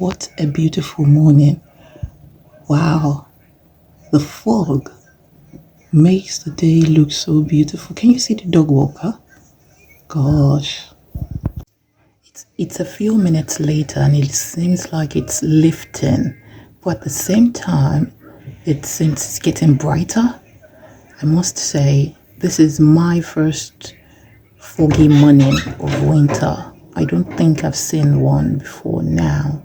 What a beautiful morning. Wow, the fog makes the day look so beautiful. Can you see the dog walker? Gosh. It's a few minutes later and it seems like it's lifting, but at the same time, it seems it's getting brighter. I must say, this is my first foggy morning of winter. I don't think I've seen one before now.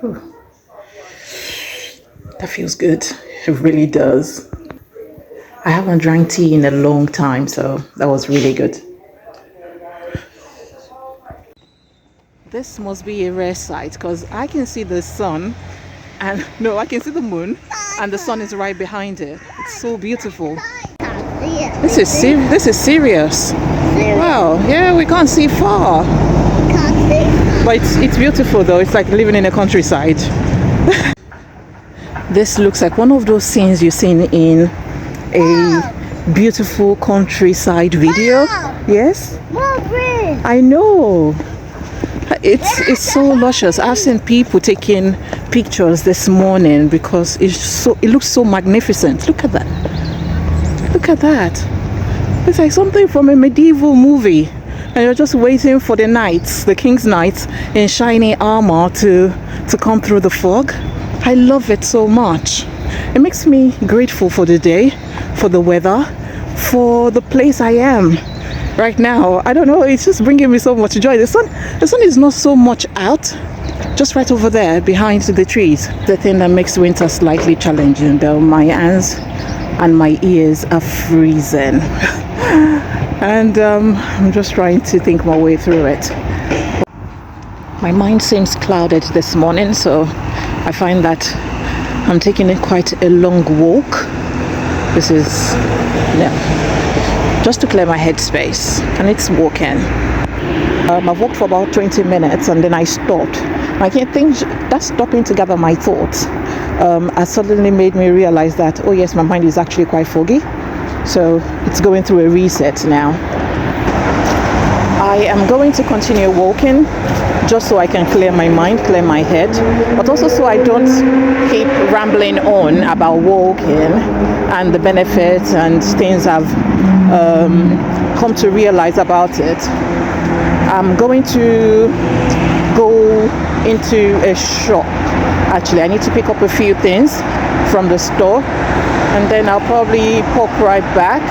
Ooh. That feels good. It really does. I haven't drank tea in a long time, so that was really good. This must be a rare sight because I can see the sun and no, I can see the moon and the sun is right behind it. It's so beautiful. This is serious. Wow, yeah, we can't see far. But it's beautiful though. It's like living in a countryside. This looks like one of those scenes you've seen in a beautiful countryside video. Yes? I know. It's so luscious. I've seen people taking pictures this morning because it looks so magnificent. Look at that. Look at that. It's like something from a medieval movie. And you're just waiting for the knights, the king's knights in shiny armor to come through the fog. I love it so much. It makes me grateful for the day, for the weather, for the place I am right now. I don't know, it's just bringing me so much joy. The sun is not so much out, just right over there behind the trees. The thing that makes winter slightly challenging though, my hands and my ears are freezing. And I'm just trying to think my way through it. My mind seems clouded this morning, so I find that I'm taking quite a long walk. This is, just to clear my headspace, and it's walking. I've walked for about 20 minutes and then I stopped. I can't think that stopping to gather my thoughts has suddenly made me realize that, oh yes, my mind is actually quite foggy. So it's going through a reset now. I am going to continue walking just so I can clear my mind, clear my head, but also so I don't keep rambling on about walking and the benefits and things I've come to realize about it. I'm going to go into a shop. Actually, I need to pick up a few things from the store, and then I'll probably pop right back,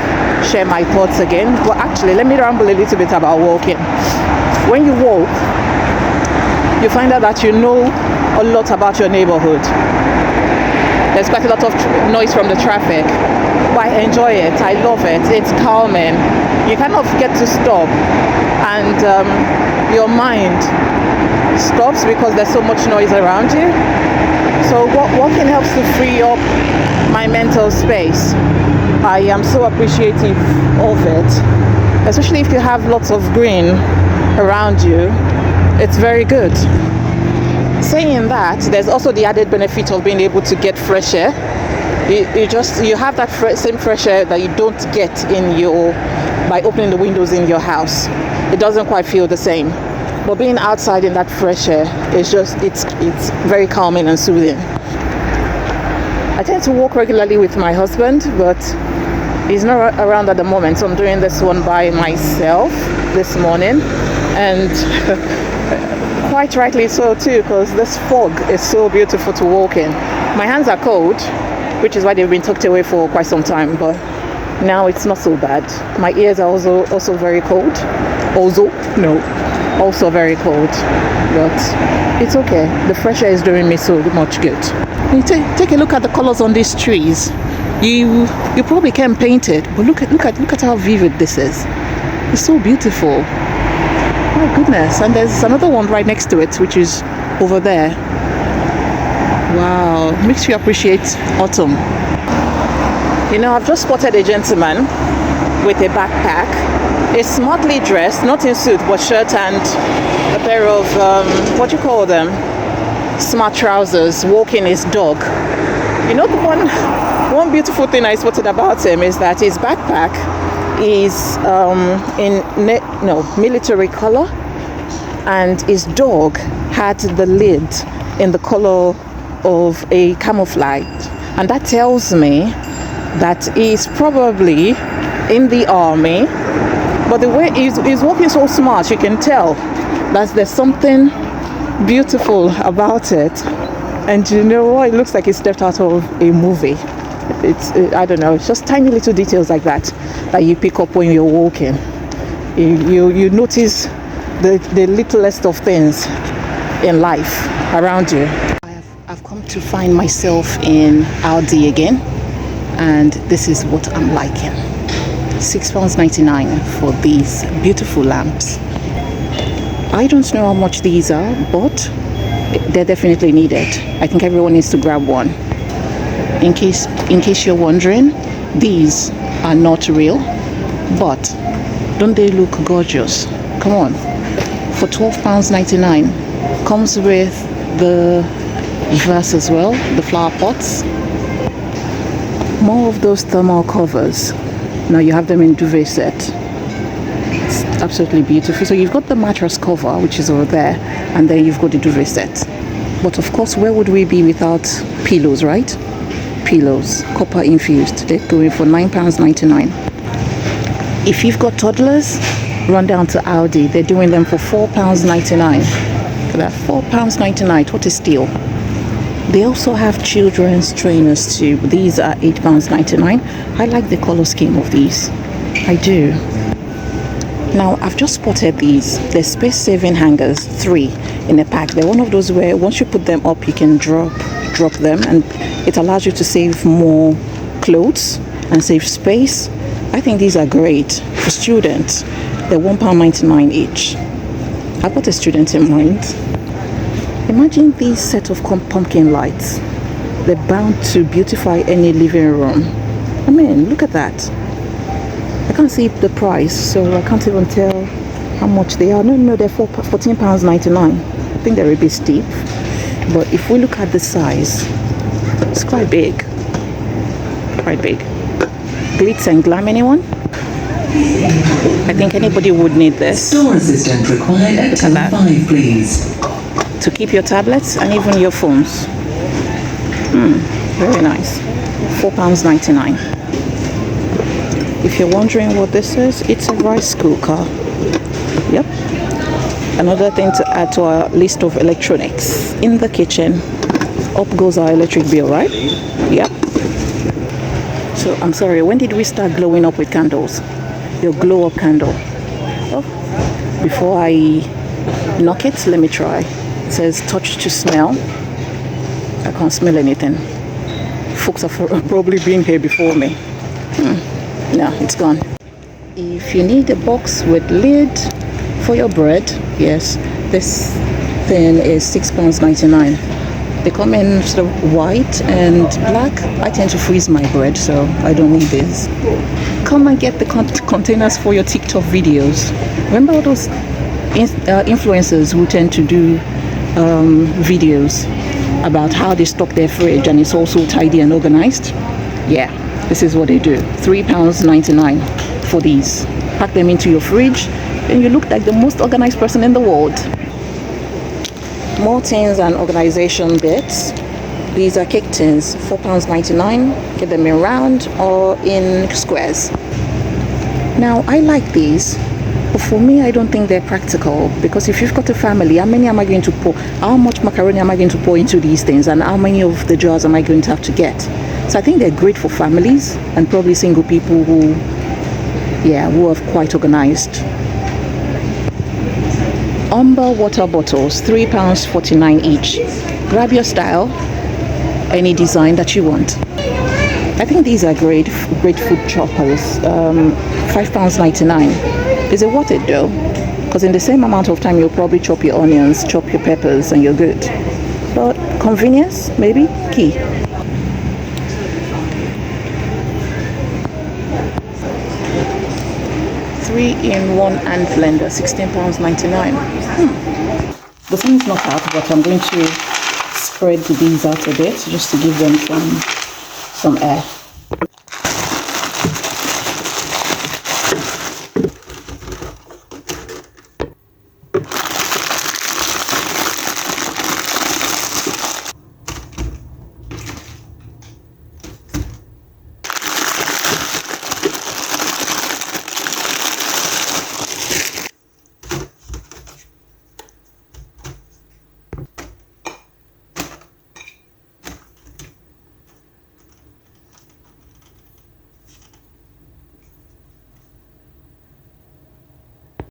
share my thoughts again. But actually, let me ramble a little bit about walking. When you walk, you find out that you know a lot about your neighborhood. There's quite a lot of noise from the traffic, but I enjoy it. I love it. It's calming. You kind of get to stop, and your mind stops because there's so much noise around you. So walking helps to free up my mental space. I am so appreciative of it, especially if you have lots of green around you. It's very good. Saying that, there's also the added benefit of being able to get fresh air. You have that same fresh air that you don't get by opening the windows in your house. It doesn't quite feel the same. But being outside in that fresh air is it's very calming and soothing. I tend to walk regularly with my husband, but he's not around at the moment, so I'm doing this one by myself this morning, and quite rightly so too, because this fog is so beautiful to walk in. My hands are cold, which is why they've been tucked away for quite some time, but now it's not so bad. My ears are also very cold. Also very cold, but it's okay. The fresh air is doing me so much good. You take a look at the colors on these trees. You probably can't paint it, but look at how vivid this is. It's so beautiful. Oh goodness! And there's another one right next to it, which is over there. Wow, makes you appreciate autumn. You know, I've just spotted a gentleman with a backpack. Is smartly dressed, not in suit, but shirt and a pair of what do you call them? Smart trousers, walking his dog. You know the one one beautiful thing I spotted about him is that his backpack is in military color, and his dog had the lid in the color of a camouflage, and that tells me that he's probably in the army. But the way he's walking so smart, you can tell that there's something beautiful about it. And you know what, it looks like he stepped out of a movie. I don't know, it's just tiny little details like that you pick up when you're walking. You notice the littlest of things in life around you. I've come to find myself in Aldi again, and this is what I'm liking. £6.99 for these beautiful lamps. I don't know how much these are, but they're definitely needed. I think everyone needs to grab one. In case you're wondering, these are not real, but don't they look gorgeous? Come on. For £12.99, comes with the vase as well, the flower pots. More of those thermal covers. Now you have them in duvet set. It's absolutely beautiful. So you've got the mattress cover, which is over there, and then you've got the duvet set. But of course, where would we be without pillows, right? Pillows, copper infused. They're going for £9.99. If you've got toddlers, run down to Aldi. They're doing them for £4.99. For that, £4.99. What a steal. They also have children's trainers too. These are £8.99. I like the color scheme of these. I do. Now, I've just spotted these. They're space-saving hangers, 3 in a pack. They're one of those where once you put them up, you can drop them, and it allows you to save more clothes and save space. I think these are great for students. They're £1.99 each. I've got a student in mind. Imagine these set of pumpkin lights. They're bound to beautify any living room. I mean, look at that. I can't see the price, so I can't even tell how much they are. No, they're £14.99. I think they're a bit steep. But if we look at the size, it's quite big. Quite big. Glitz and glam, anyone? I think anybody would need this. Store assistant required at 10:05, please. To keep your tablets and even your phones. Very nice. £4.99. If you're wondering what this is, it's a rice cooker. Yep. Another thing to add to our list of electronics. In the kitchen, up goes our electric bill, right? Yep. So I'm sorry, when did we start glowing up with candles? Your glow up candle. Oh, before I knock it, let me try. It says touch to smell. I can't smell anything. Folks have probably been here before me. No, it's gone. If you need a box with lid for your bread, yes, this thing is £6.99. They come in sort of white and black. I tend to freeze my bread, so I don't need this. Come and get the containers for your TikTok videos. Remember all those influencers who tend to do videos about how they stock their fridge and it's also tidy and organized? Yeah, this is what they do. £3.99 for these. Pack them into your fridge and you look like the most organized person in the world. More tins and organization bits. These are cake tins, £4.99. Get them in round or in squares. Now, I like these, but for me, I don't think they're practical, because if you've got a family, how many am I going to pour? How much macaroni am I going to pour into these things, and how many of the jars am I going to have to get? So I think they're great for families and probably single people who are quite organized. Umber water bottles, £3.49 each. Grab your style, any design that you want. I think these are great food choppers. £5.99. Is it worth it though? Because in the same amount of time, you'll probably chop your onions, chop your peppers, and you're good. But convenience, maybe, key. Three-in-one hand blender, £16.99. The sun is not out, but I'm going to spread these out a bit just to give them some air.